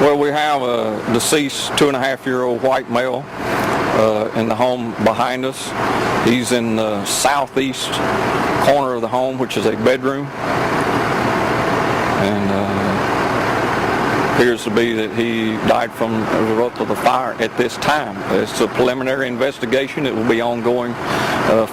Well, we have a deceased 2.5-year-old white male in the home behind us. He's in the southeast corner of the home, which is a bedroom, and appears to be that he died from the result of the fire at this time. It's a preliminary investigation. It will be ongoing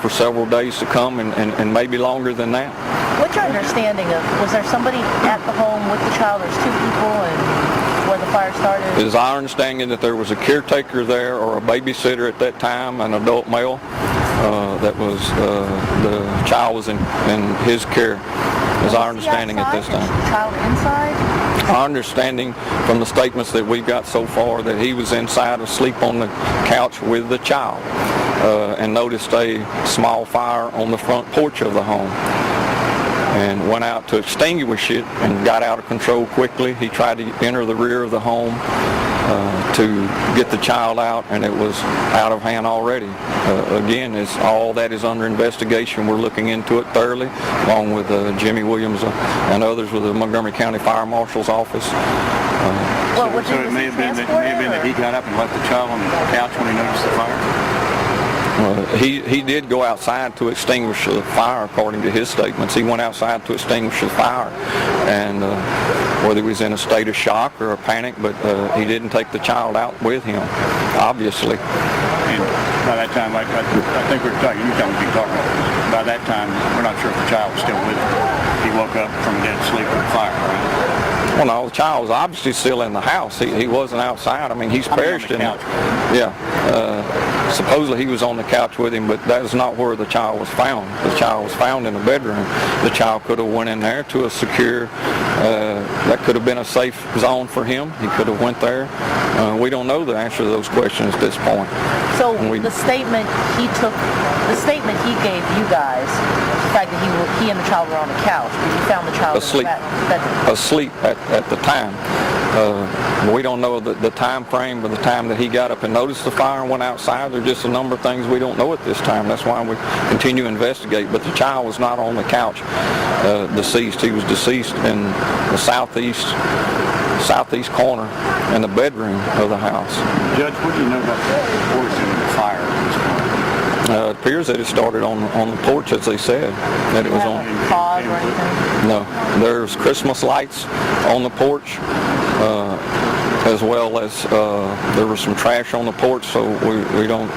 for several days to come, and maybe longer than that. What's your understanding of, was there somebody at the home with the child? There's 2 people, and where the fire started? It is our understanding that there was a caretaker there or a babysitter at that time, an adult male. That was the child was in his care. Is our understanding at this time. Is the child inside? Our understanding from the statements that we've got so far that he was inside asleep on the couch with the child, and noticed a small fire on the front porch of the home, and went out to extinguish it and got out of control quickly. He tried to enter the rear of the home to get the child out, and it was out of hand already. Again, all that is under investigation. We're looking into it thoroughly, along with Jimmy Williams and others with the Montgomery County Fire Marshal's office. So it may have been that he got up and left the child on the couch when he noticed the fire? He did go outside to extinguish the fire, according to his statements. He went outside to extinguish the fire, and whether he was in a state of shock or a panic, but he didn't take the child out with him, obviously. And by that time, I think we're talking, you tell me if you're talking, by that time, we're not sure if the child was still with him. He woke up from a dead sleep with the fire, right? Well, no, the child was obviously still in the house. He wasn't outside. I mean, he's perished in the couch. Yeah. Supposedly he was on the couch with him, but that is not where the child was found. The child was found in the bedroom. The child could have went in there to a secure, that could have been a safe zone for him. He could have went there. We don't know the answer to those questions at this point. So the statement he gave you guys, the fact that he and the child were on the couch, because you found the child asleep at the time. We don't know the time frame or the time that he got up and noticed the fire and went outside. There's just a number of things we don't know at this time. That's why we continue to investigate. But the child was not on the couch deceased. He was deceased in the southeast corner in the bedroom of the house. Judge, what do you know about the origin of the fire at this point? It appears that it started on the porch, as they said. That it was on. Cause or anything? No, there's Christmas lights on the porch, as well as there was some trash on the porch. So we don't.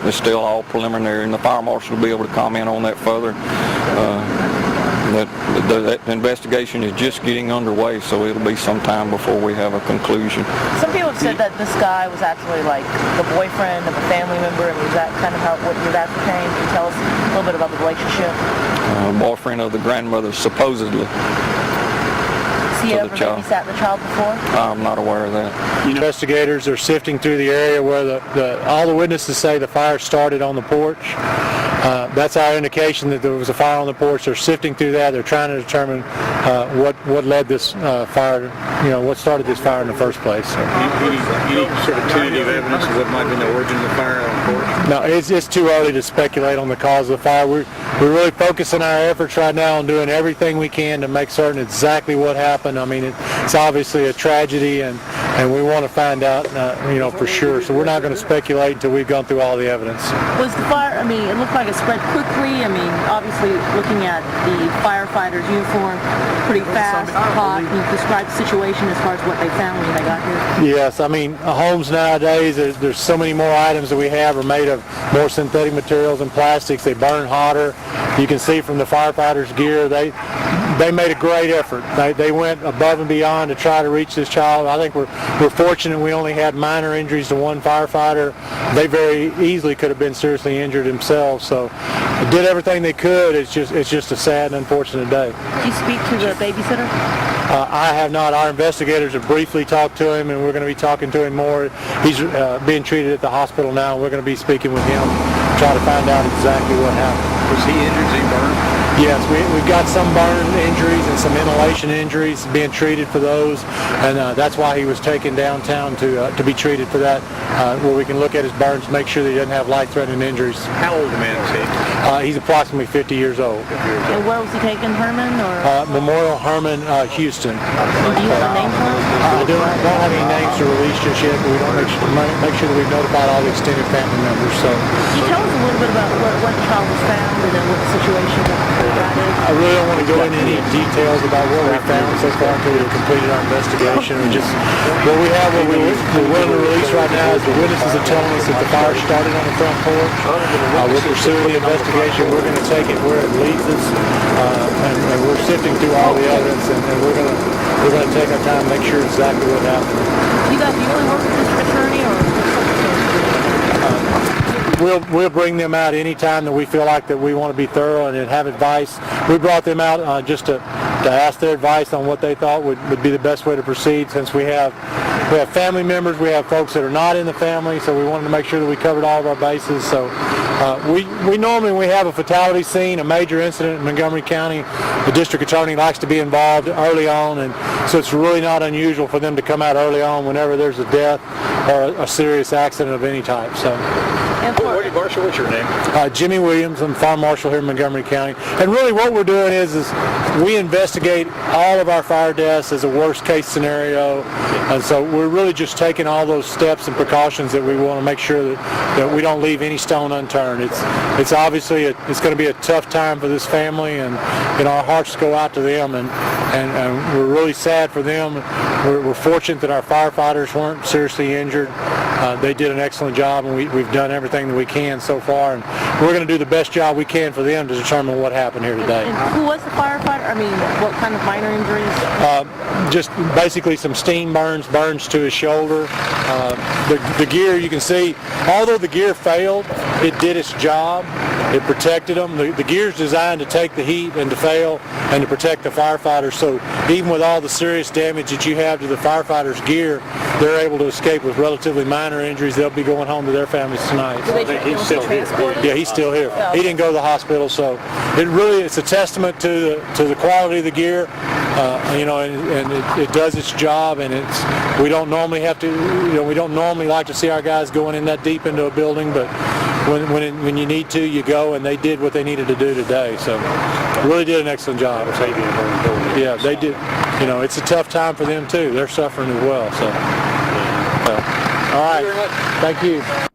It's still all preliminary, and the fire marshal will be able to comment on that further. That investigation is just getting underway, so it'll be some time before we have a conclusion. Some people have said that this guy was actually like the boyfriend of a family member, and was that kind of what you've ascertained? Can you tell us a little bit about the relationship? Boyfriend of the grandmother, supposedly. Has he ever babysat the child before? I'm not aware of that. Investigators are sifting through the area where all the witnesses say the fire started on the porch. That's our indication that there was a fire on the porch. They're sifting through that. They're trying to determine what led this fire, what started this fire in the first place. So. Any sort of tentative evidence of what might have been the origin of the fire on the porch? No, it's too early to speculate on the cause of the fire. We're really focusing our efforts right now on doing everything we can to make certain exactly what happened. I mean, it's obviously a tragedy, and we want to find out, for sure. So we're not going to speculate until we've gone through all the evidence. Was the fire, it looked like it spread quickly. Obviously looking at the firefighter's uniform, pretty fast, hot. Can you describe the situation as far as what they found when they got here? Yes, homes nowadays, there's so many more items that we have are made of more synthetic materials and plastics. They burn hotter. You can see from the firefighters' gear, they made a great effort. They went above and beyond to try to reach this child. I think we're fortunate we only had minor injuries to one firefighter. They very easily could have been seriously injured themselves. So they did everything they could. It's just a sad and unfortunate day. Did you speak to the babysitter? I have not. Our investigators have briefly talked to him, and we're going to be talking to him more. He's being treated at the hospital now. We're going to be speaking with him, try to find out exactly what happened. Was he injured? Was he burned? Yes, we've got some burn injuries and some inhalation injuries being treated for those, and that's why he was taken downtown to be treated for that, where we can look at his burns, make sure that he doesn't have life-threatening injuries. How old a man is he? He's approximately 50 years old. And where was he taken, Herman, or? Memorial Herman, Houston. And do you have a name for him? I don't have any names to release just yet, but we don't make sure that we've notified all the extended family members. So, Can you tell us a little bit about when the child was found and then what the situation that is? I really don't want to go into any details about what we found so far until we've completed our investigation. We just what we're willing to release right now is the witnesses are telling us that the fire started on the front porch. We're pursuing the investigation. We're going to take it where it leads us, and we're sifting through all the evidence, and we're going to take our time and make sure exactly what happened. You guys usually work with this attorney, or? We'll bring them out anytime that we feel like that we want to be thorough and have advice. We brought them out just to ask their advice on what they thought would be the best way to proceed, since we have family members, we have folks that are not in the family, so we wanted to make sure that we covered all of our bases. So we normally, when we have a fatality scene, a major incident in Montgomery County, the district attorney likes to be involved early on, and so it's really not unusual for them to come out early on whenever there's a death or a serious accident of any type. So. Marshal, what's your name? Jimmy Williams. I'm fire marshal here in Montgomery County. And really what we're doing is we investigate all of our fire deaths as a worst case scenario. And so we're really just taking all those steps and precautions that we want to make sure that we don't leave any stone unturned. It's obviously it's going to be a tough time for this family, and our hearts go out to them, and we're really sad for them. We're fortunate that our firefighters weren't seriously injured. They did an excellent job, and we've done everything that we can so far, and we're going to do the best job we can for them to determine what happened here today. And who was the firefighter? I mean, what kind of minor injuries? Just basically some steam burns to his shoulder. The gear, you can see, although the gear failed, it did its job. It protected them. The gear's designed to take the heat and to fail and to protect the firefighters. So even with all the serious damage that you have to the firefighters' gear, they're able to escape with relatively minor injuries. They'll be going home to their families tonight. I think he's still here. Yeah, he's still here. He didn't go to the hospital, so it's a testament to the quality of the gear, and it does its job. And we don't normally like to see our guys going in that deep into a building, but when you need to, you go, and they did what they needed to do today. So really did an excellent job. So, yeah, they did. It's a tough time for them too. They're suffering as well. So all right. Thank you.